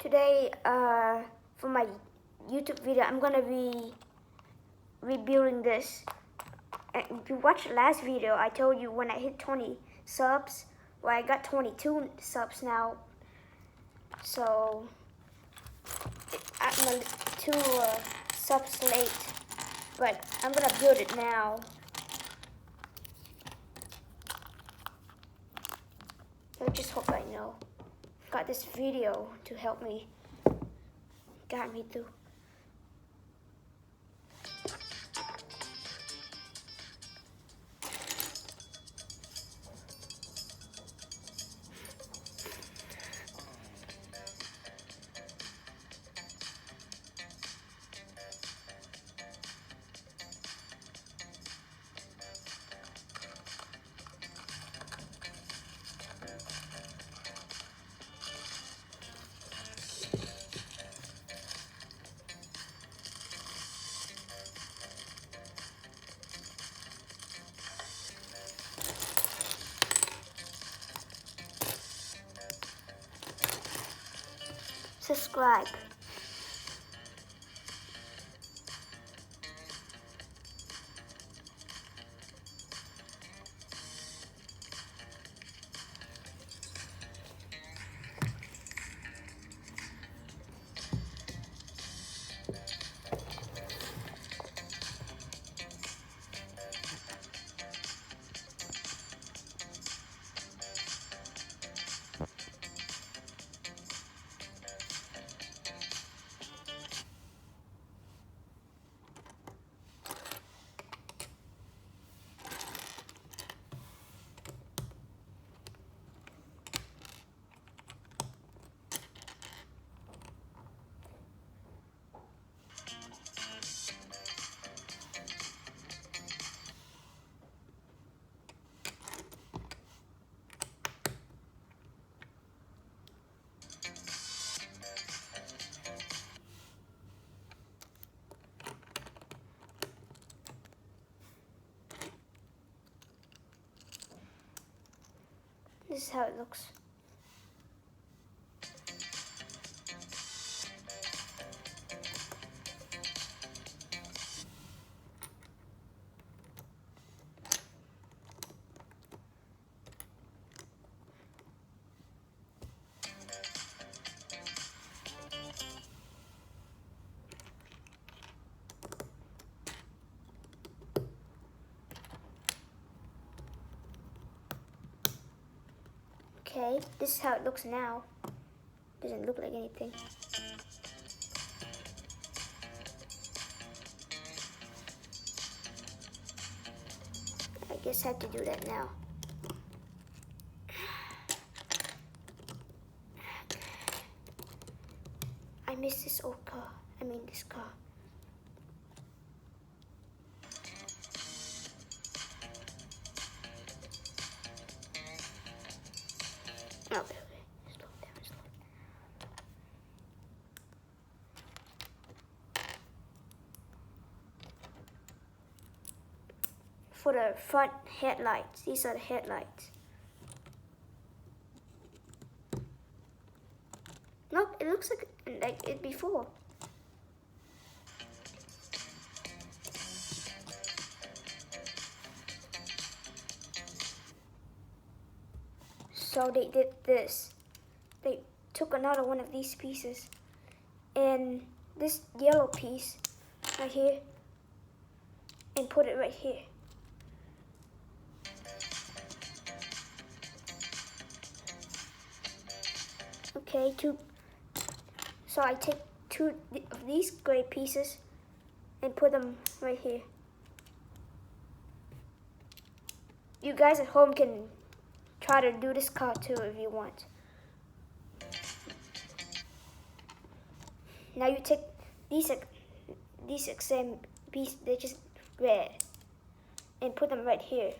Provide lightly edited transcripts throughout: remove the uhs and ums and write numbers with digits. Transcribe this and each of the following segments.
Today, for my YouTube video, I'm gonna be rebuilding this. And if you watched the last video, I told you when I hit 20 subs, well, I got 22 subs now. So, I'm 2 subs late, but I'm gonna build it now. I just hope I know. Got this video to help me, guide me through. Subscribe. This is how it looks. Okay, this is how it looks now. Doesn't look like anything. I guess I have to do that now. I miss this old car. I mean this car. Okay, slow down, slow down. For the front headlights, these are the headlights. Nope, it looks like it before. So they did this. They took another one of these pieces and this yellow piece right here and put it right here. Okay, so I take 2 of these gray pieces and put them right here. You guys at home can try to do this car too if you want. Now you take these same pieces, they're just red, and put them right here.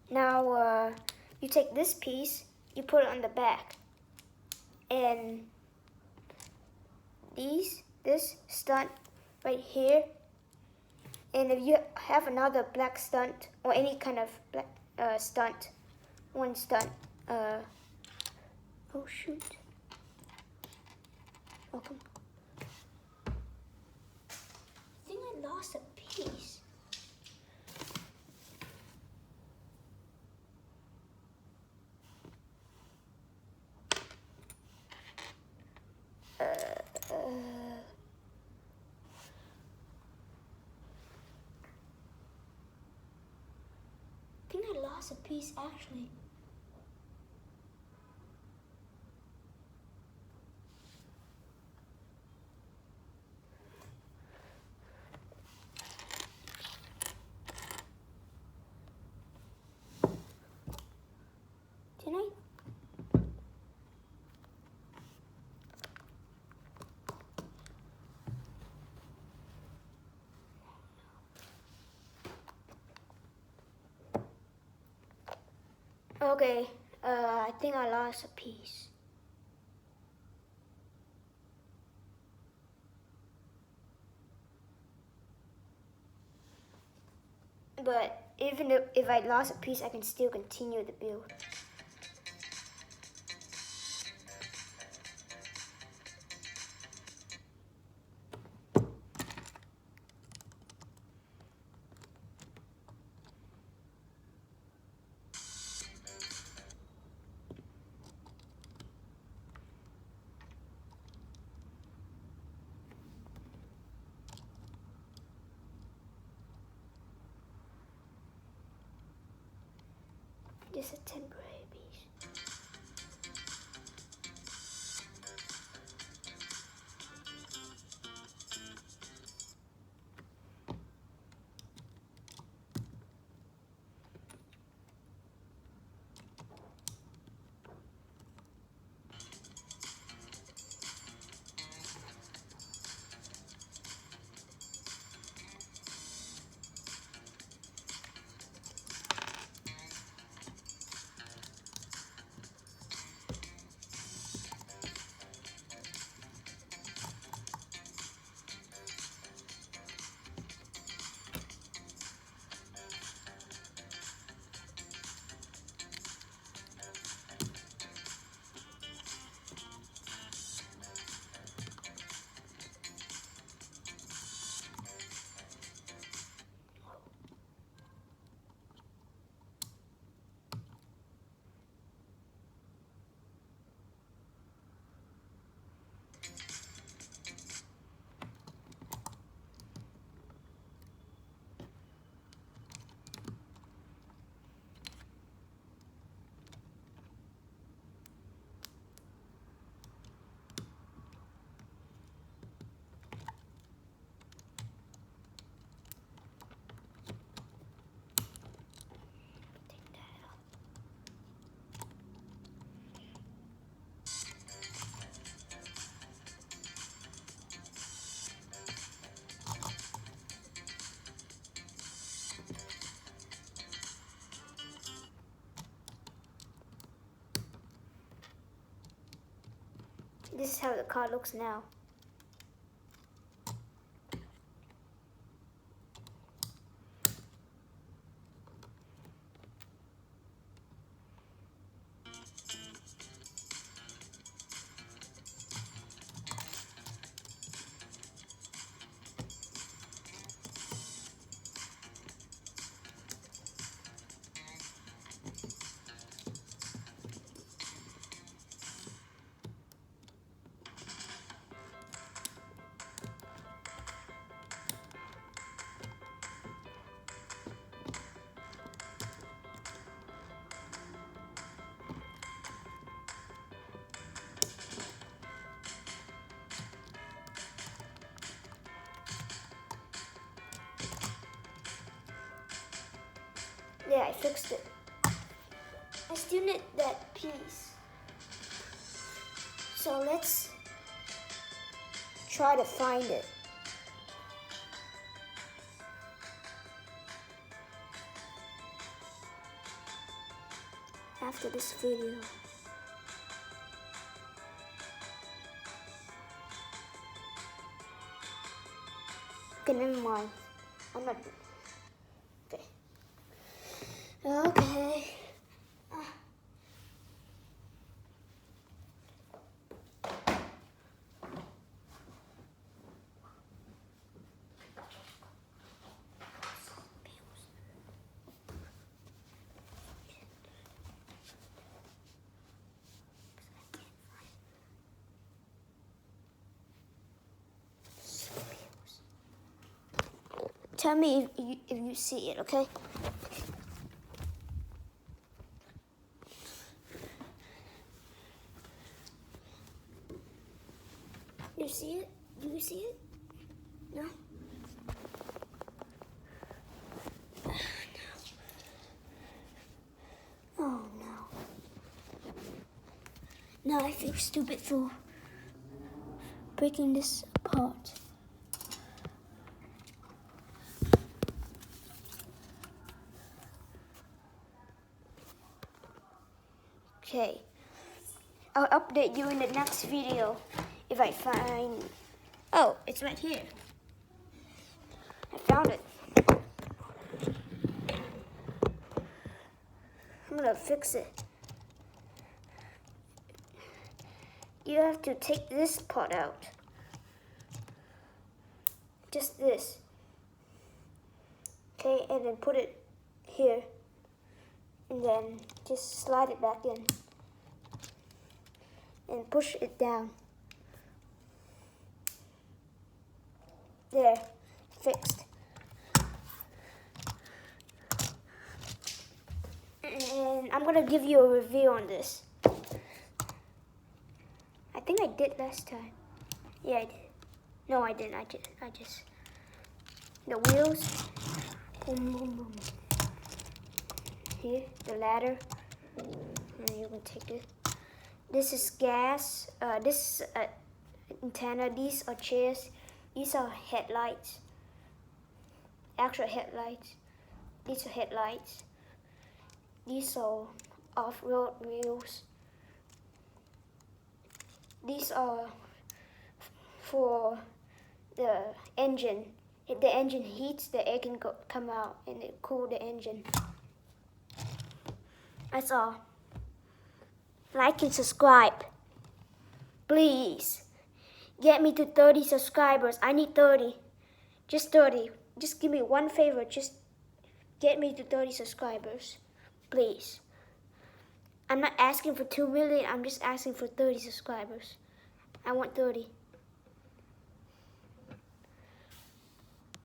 Now you take this piece, you put it on the back, and this stunt right here, And if you have another black stunt or any kind of black stunt, one stunt, oh shoot, welcome. I think I lost a piece. I think I lost a piece actually. Didn't I? Okay, I think I lost a piece. But even if I lost a piece, I can still continue the build. Just a temporary piece. This is how the car looks now. Yeah, I fixed it. I still need that piece. So let's try to find it. After this video. Okay, never mind. I'm not. Okay. Okay. Tell me if you see it, okay? You see it? Do you see it? No? Oh no. Now I feel stupid for breaking this apart. Okay. I'll update you in the next video if I find... Oh, it's right here. I found it. I'm gonna fix it. You have to take this part out. Just this. Okay, and then put it here. And then just slide it back in. And push it down. There, fixed. And I'm gonna give you a review on this. I think I did last time. Yeah, I did. No, I didn't. I just the wheels. Boom, boom, boom. Here, the ladder. And you can take it. This is gas. This is antenna. These are chairs. These are headlights. Actual headlights. These are headlights. These are off-road wheels. These are for the engine. If the engine heats, the air can come out and it cool the engine. That's all. Like and subscribe. Please. Get me to 30 subscribers. I need 30. Just 30. Just give me one favor. Just get me to 30 subscribers. Please. I'm not asking for 2 million. I'm just asking for 30 subscribers. I want 30.